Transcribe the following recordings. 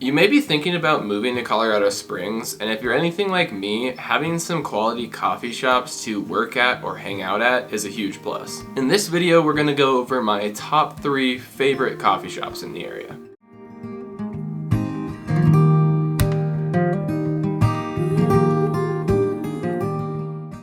You may be thinking about moving to Colorado Springs, and if you're anything like me, having some quality coffee shops to work at or hang out at is a huge plus. In this video, we're gonna go over my top 3 favorite coffee shops in the area.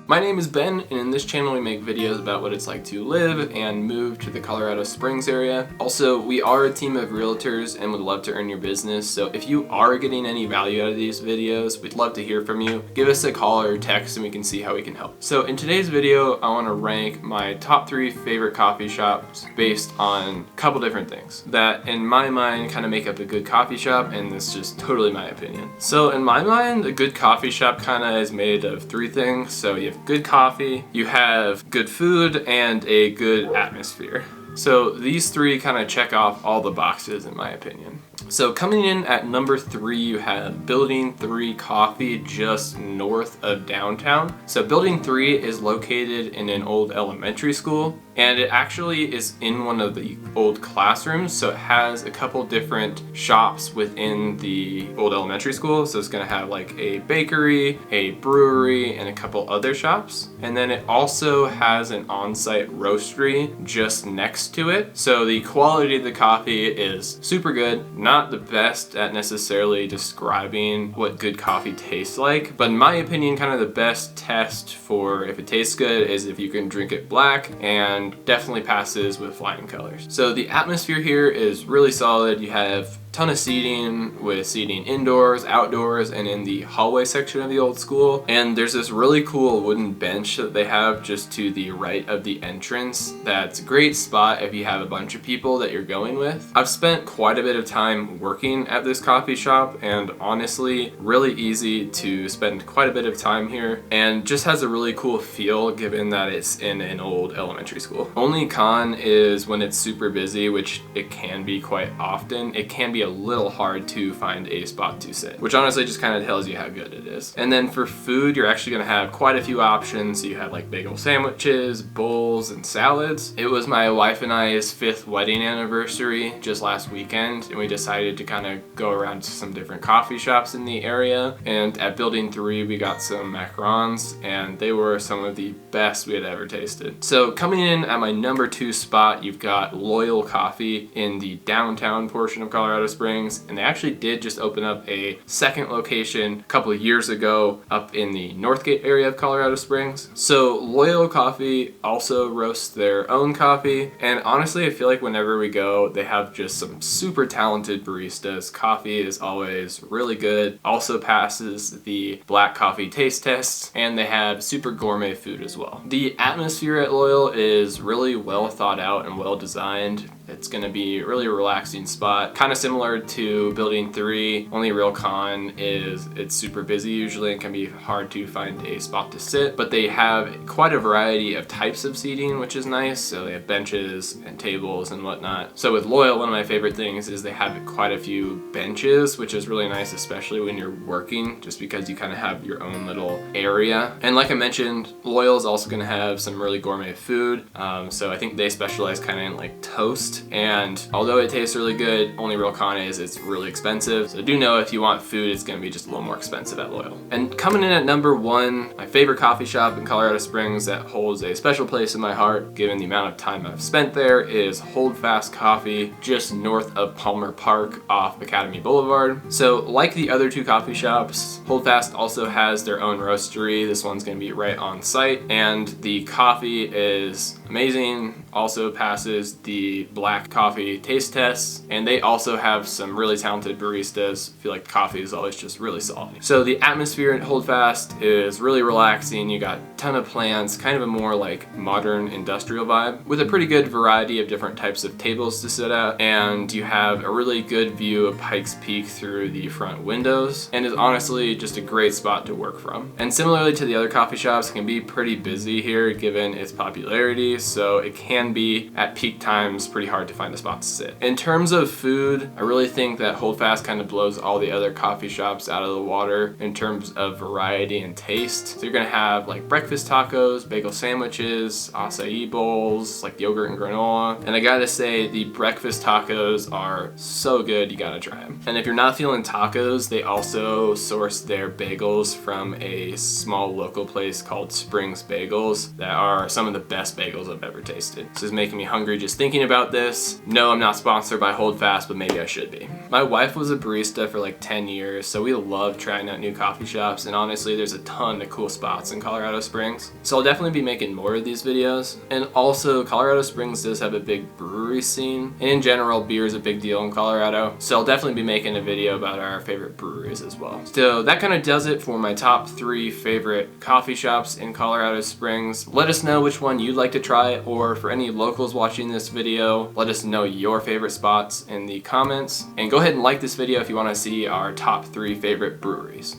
My name is Ben, and in this channel we make videos about what it's like to live and move to the Colorado Springs area. Also, we are a team of realtors and would love to earn your business, so if you are getting any value out of these videos, we'd love to hear from you. Give us a call or text and we can see how we can help. So in today's video, I want to rank my top 3 favorite coffee shops based on a couple different things that in my mind kind of make up a good coffee shop, and it's just totally my opinion. So in my mind, a good coffee shop kind of is made of 3 things. So you have good coffee, you have good food, and a good atmosphere. So these 3 kind of check off all the boxes in my opinion. So coming in at number 3, you have Building 3 Coffee just north of downtown. So Building 3 is located in an old elementary school, and it actually is in one of the old classrooms. So it has a couple different shops within the old elementary school. So it's gonna have like a bakery, a brewery, and a couple other shops. And then it also has an on-site roastery just next to it. So the quality of the coffee is super good. Not the best at necessarily describing what good coffee tastes like, but in my opinion, kind of the best test for if it tastes good is if you can drink it black, and definitely passes with flying colors. So the atmosphere here is really solid. You have ton of seating, with seating indoors, outdoors, and in the hallway section of the old school. And there's this really cool wooden bench that they have just to the right of the entrance. That's a great spot if you have a bunch of people that you're going with. I've spent quite a bit of time working at this coffee shop, and honestly, really easy to spend quite a bit of time here, and just has a really cool feel given that it's in an old elementary school. Only con is when it's super busy, which it can be quite often, it can be a little hard to find a spot to sit, which honestly just kind of tells you how good it is. And then for food, you're actually going to have quite a few options. So you have like bagel sandwiches, bowls, and salads. It was my wife and I's 5th wedding anniversary just last weekend, and we decided to kind of go around to some different coffee shops in the area. And at Building 3, we got some macarons, and they were some of the best we had ever tasted. So coming in at my number 2 spot, you've got Loyal Coffee in the downtown portion of Colorado Springs, and they actually did just open up a second location a couple of years ago up in the Northgate area of Colorado Springs. So Loyal Coffee also roasts their own coffee, and honestly I feel like whenever we go, they have just some super talented baristas. Coffee is always really good, also passes the black coffee taste tests, and they have super gourmet food as well. The atmosphere at Loyal is really well thought out and well designed. It's going to be a really relaxing spot, kind of similar to Building 3. Only real con is it's super busy usually and can be hard to find a spot to sit, but they have quite a variety of types of seating, which is nice. So they have benches and tables and whatnot. So with Loyal, one of my favorite things is they have quite a few benches, which is really nice, especially when you're working, just because you kind of have your own little area. And like I mentioned, Loyal is also going to have some really gourmet food. So I think they specialize kind of in like toast. And although it tastes really good, only real con is it's really expensive. So do know if you want food, it's going to be just a little more expensive at Loyal. And coming in at number 1, my favorite coffee shop in Colorado Springs that holds a special place in my heart given the amount of time I've spent there is Hold Fast Coffee just north of Palmer Park off Academy Boulevard. So like the other 2 coffee shops, Hold Fast also has their own roastery. This one's going to be right on site, and the coffee is amazing, also passes the black coffee taste tests, and they also have some really talented baristas. I feel like coffee is always just really solid. So the atmosphere at Hold Fast is really relaxing. You got a ton of plants, kind of a more like modern industrial vibe with a pretty good variety of different types of tables to sit at, and you have a really good view of Pikes Peak through the front windows, and is honestly just a great spot to work from. And similarly to the other coffee shops, it can be pretty busy here given its popularity, so it can can be at peak times pretty hard to find a spot to sit. In terms of food, I really think that Holdfast kind of blows all the other coffee shops out of the water in terms of variety and taste. So you're gonna have like breakfast tacos, bagel sandwiches, acai bowls, like yogurt and granola. And I gotta say, the breakfast tacos are so good, you gotta try them. And if you're not feeling tacos, they also source their bagels from a small local place called Springs Bagels that are some of the best bagels I've ever tasted. This is making me hungry just thinking about this. No, I'm not sponsored by Holdfast, but maybe I should be. My wife was a barista for like 10 years, so we love trying out new coffee shops, and honestly, there's a ton of cool spots in Colorado Springs. So I'll definitely be making more of these videos. And also, Colorado Springs does have a big brewery scene, and in general, beer is a big deal in Colorado. So I'll definitely be making a video about our favorite breweries as well. So that kind of does it for my top 3 favorite coffee shops in Colorado Springs. Let us know which one you'd like to try, or for any locals watching this video, let us know your favorite spots in the comments. And go ahead and like this video if you want to see our top 3 favorite breweries.